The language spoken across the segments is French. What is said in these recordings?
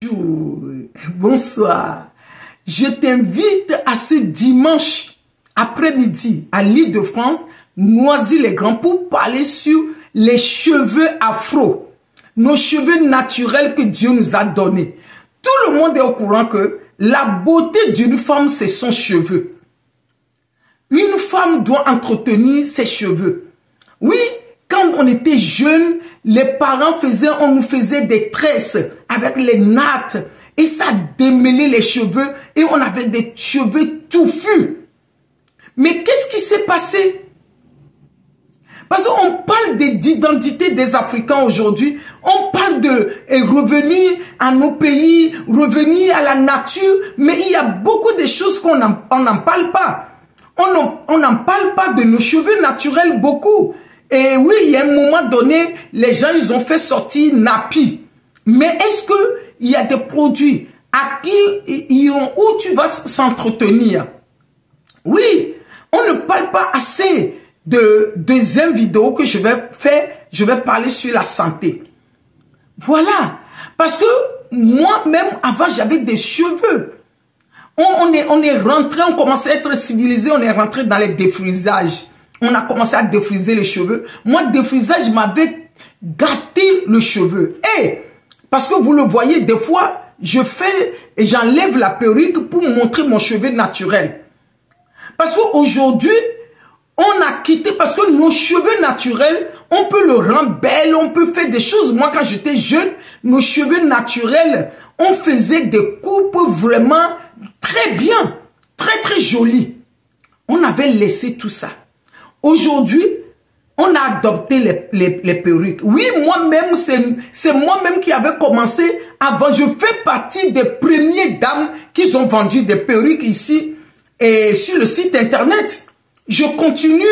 Bonjour, bonsoir. Je t'invite à ce dimanche après-midi à l'Île-de-France, Noisy-le-Grand, pour parler sur les cheveux afro, nos cheveux naturels que Dieu nous a donnés. Tout le monde est au courant que la beauté d'une femme, c'est son cheveu. Une femme doit entretenir ses cheveux. Oui, quand on était jeune, les parents on nous faisait des tresses avec les nattes et ça démêlait les cheveux et on avait des cheveux touffus. Mais qu'est-ce qui s'est passé? Parce qu'on parle d'identité des Africains aujourd'hui, on parle de revenir à nos pays, revenir à la nature, mais il y a beaucoup de choses qu'on n'en parle pas. On n'en parle pas de nos cheveux naturels beaucoup. Et oui, il y a un moment donné, les gens, ils ont fait sortir Napi. Mais est-ce qu'il y a des produits à où tu vas s'entretenir? Oui, on ne parle pas assez de deuxième vidéo que je vais faire. Je vais parler sur la santé. Voilà. Parce que moi-même, avant, j'avais des cheveux. On est rentré, on commençait à être civilisé, on est rentré dans les défrisages. On a commencé à défriser les cheveux. Moi, défrisage m'avait gâté le cheveu. Et parce que vous le voyez, des fois, je fais et j'enlève la perruque pour montrer mon cheveu naturel. Parce qu'aujourd'hui, on a quitté, parce que nos cheveux naturels, on peut le rendre belle, on peut faire des choses. Moi, quand j'étais jeune, nos cheveux naturels, on faisait des coupes vraiment très bien, très jolies. On avait laissé tout ça. Aujourd'hui, on a adopté les perruques. Oui, moi-même, c'est moi-même qui avais commencé avant. Je fais partie des premières dames qui ont vendu des perruques ici et sur le site internet. Je continue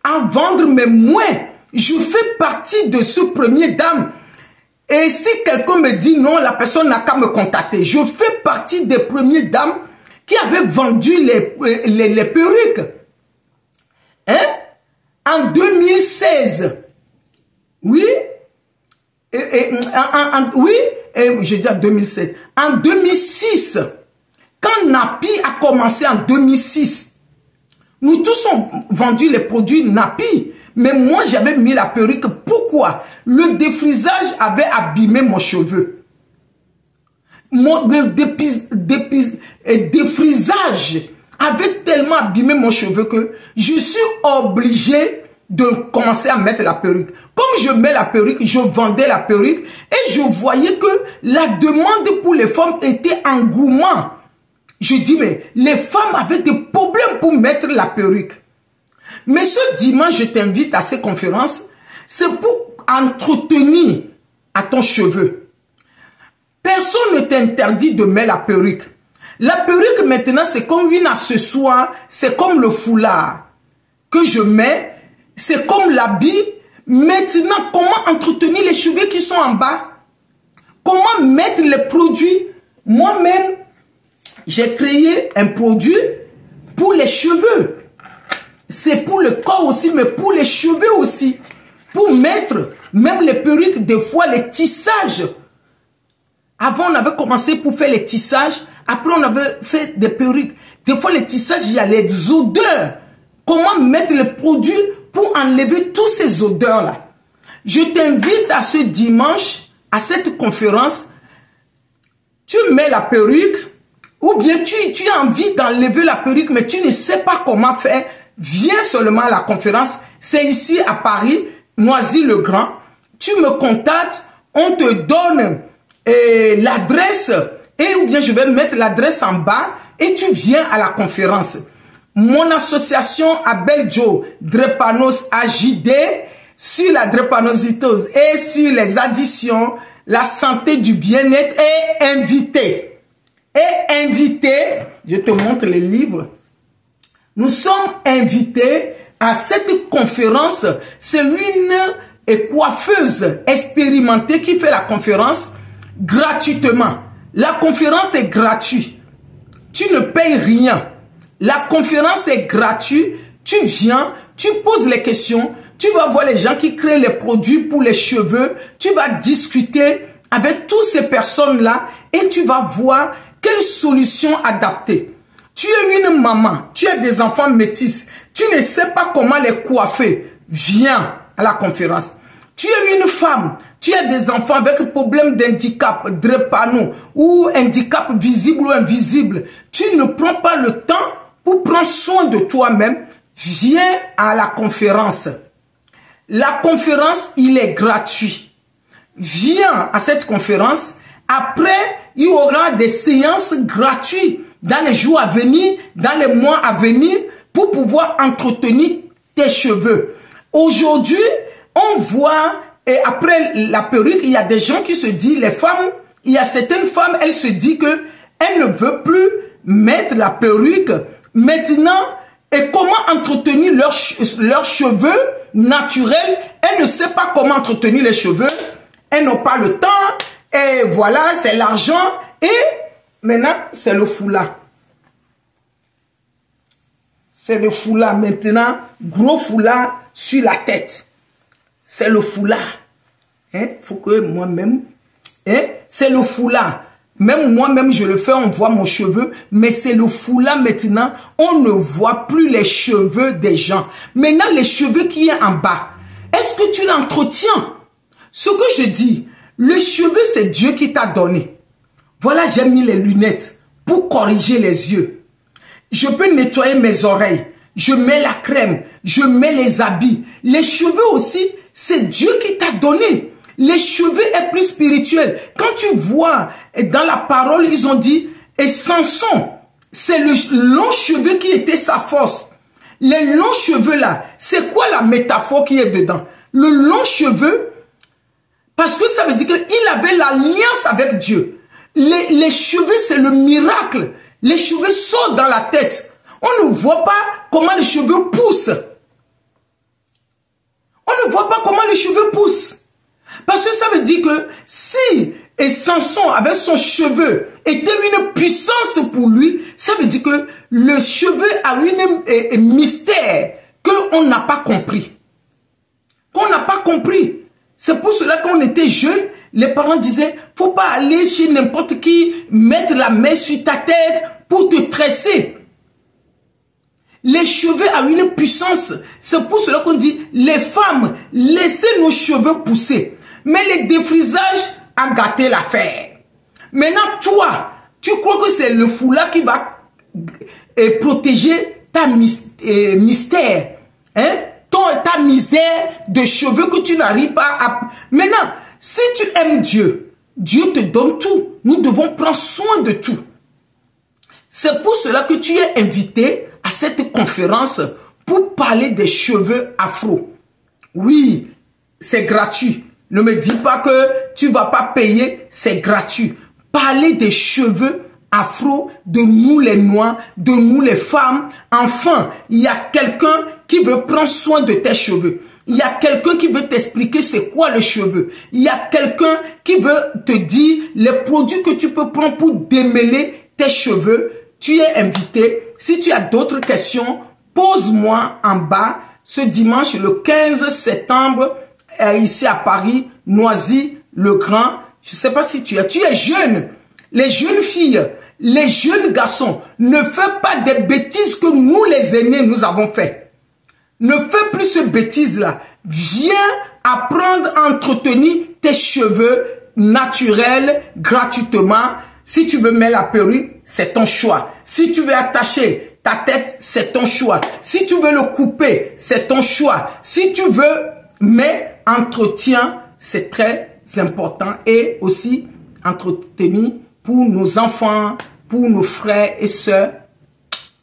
à vendre, mais moins. Je fais partie de ce premier dame. Et si quelqu'un me dit non, la personne n'a qu'à me contacter. Je fais partie des premières dames qui avaient vendu les perruques. Hein? En 2016, oui, je dis en 2016, en 2006, quand Napi a commencé en 2006, nous tous avons vendu les produits Napi, mais moi j'avais mis la perruque. Pourquoi? Le défrisage avait abîmé mon cheveu. Mon défrisage avait tellement abîmé mon cheveu que je suis obligé de commencer à mettre la perruque. Comme je mets la perruque, je vendais la perruque et je voyais que la demande pour les femmes était engouement. Je dis, mais les femmes avaient des problèmes pour mettre la perruque. Mais ce dimanche, je t'invite à ces conférences, c'est pour entretenir à ton cheveu. Personne ne t'interdit de mettre la perruque. La perruque maintenant, c'est comme une accessoire, c'est comme le foulard que je mets, c'est comme l'habit. Maintenant, comment entretenir les cheveux qui sont en bas? Comment mettre les produits? Moi-même, j'ai créé un produit pour les cheveux. C'est pour le corps aussi, mais pour les cheveux aussi. Pour mettre même les perruques, des fois les tissages. Avant, on avait commencé pour faire les tissages. Après, on avait fait des perruques. Des fois, les tissages, il y a les odeurs. Comment mettre les produits pour enlever toutes ces odeurs-là? Je t'invite à ce dimanche, à cette conférence. Tu mets la perruque, ou bien tu as envie d'enlever la perruque, mais tu ne sais pas comment faire. Viens seulement à la conférence. C'est ici à Paris, Noisy-le-Grand. Tu me contactes, on te donne l'adresse. Et ou bien je vais mettre l'adresse en bas et tu viens à la conférence. Mon association Abel Joe Drépanoos AJD sur la drépanocytose et sur les additions, la santé du bien-être est invitée. Et invité, je te montre les livres. Nous sommes invités à cette conférence. C'est une coiffeuse expérimentée qui fait la conférence gratuitement. La conférence est gratuite. Tu ne payes rien. La conférence est gratuite. Tu viens, tu poses les questions. Tu vas voir les gens qui créent les produits pour les cheveux. Tu vas discuter avec toutes ces personnes-là et tu vas voir quelle solution adapter. Tu es une maman, tu as des enfants métis, tu ne sais pas comment les coiffer. Viens à la conférence. Tu es une femme, tu as des enfants avec problème d'handicap, drépano ou handicap visible ou invisible. Tu ne prends pas le temps pour prendre soin de toi-même. Viens à la conférence. La conférence, il est gratuit. Viens à cette conférence. Après, il y aura des séances gratuites dans les jours à venir, dans les mois à venir, pour pouvoir entretenir tes cheveux. Aujourd'hui, on voit, et après la perruque, il y a des gens qui se disent, les femmes, il y a certaines femmes, elles se disent que elles ne veulent plus mettre la perruque. Maintenant, et comment entretenir leurs cheveux naturels? Elles ne savent pas comment entretenir les cheveux. Elles n'ont pas le temps. Et voilà, c'est l'argent. Et maintenant, c'est le foulard. C'est le foulard maintenant. Gros foulard sur la tête. C'est le foulard. Faut que moi-même... c'est le foulard. Même moi-même, je le fais, on voit mon cheveu. Mais c'est le foulard maintenant. On ne voit plus les cheveux des gens. Maintenant, les cheveux qui est en bas. Est-ce que tu l'entretiens? Ce que je dis, le cheveu, c'est Dieu qui t'a donné. Voilà, j'ai mis les lunettes pour corriger les yeux. Je peux nettoyer mes oreilles. Je mets la crème. Je mets les habits. Les cheveux aussi, c'est Dieu qui t'a donné. Les cheveux est plus spirituel. Quand tu vois, dans la parole, ils ont dit, et Samson, c'est le long cheveu qui était sa force. Les longs cheveux là, c'est quoi la métaphore qui est dedans? Le long cheveu, parce que ça veut dire qu'il avait l'alliance avec Dieu. Les cheveux, c'est le miracle. Les cheveux sortent dans la tête. On ne voit pas comment les cheveux poussent. On ne voit pas comment les cheveux poussent. Parce que ça veut dire que si Samson avec son cheveu était une puissance pour lui, ça veut dire que le cheveu a un mystère qu'on n'a pas compris. Qu'on n'a pas compris. C'est pour cela qu'on était jeune, les parents disaient, faut pas aller chez n'importe qui, mettre la main sur ta tête pour te tresser. Les cheveux ont une puissance. C'est pour cela qu'on dit, les femmes, laissez nos cheveux pousser. Mais le défrisage a gâté l'affaire. Maintenant, toi, tu crois que c'est le foulard qui va protéger ta mystère, ta misère de cheveux que tu n'arrives pas à... Maintenant, si tu aimes Dieu, Dieu te donne tout. Nous devons prendre soin de tout. C'est pour cela que tu es invité à cette conférence pour parler des cheveux afro. Oui, c'est gratuit. Ne me dis pas que tu ne vas pas payer, c'est gratuit. Parler des cheveux afro, de nous les noirs, de nous les femmes. Enfin, il y a quelqu'un qui veut prendre soin de tes cheveux. Il y a quelqu'un qui veut t'expliquer c'est quoi le cheveu. Il y a quelqu'un qui veut te dire les produits que tu peux prendre pour démêler tes cheveux. Tu es invité. Si tu as d'autres questions, pose-moi en bas ce dimanche le 15 septembre ici à Paris, Noisy-le-Grand. Je ne sais pas si tu es jeune. Les jeunes filles, les jeunes garçons, ne fais pas des bêtises que nous les aînés nous avons fait. Ne fais plus ce bêtise-là. Viens apprendre à entretenir tes cheveux naturels gratuitement. Si tu veux mettre la perruque, c'est ton choix. Si tu veux attacher ta tête, c'est ton choix. Si tu veux le couper, c'est ton choix. Si tu veux, mais entretien, c'est très important. Et aussi, entretenir pour nos enfants, pour nos frères et sœurs.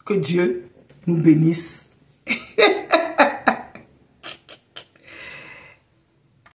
Que Dieu nous bénisse.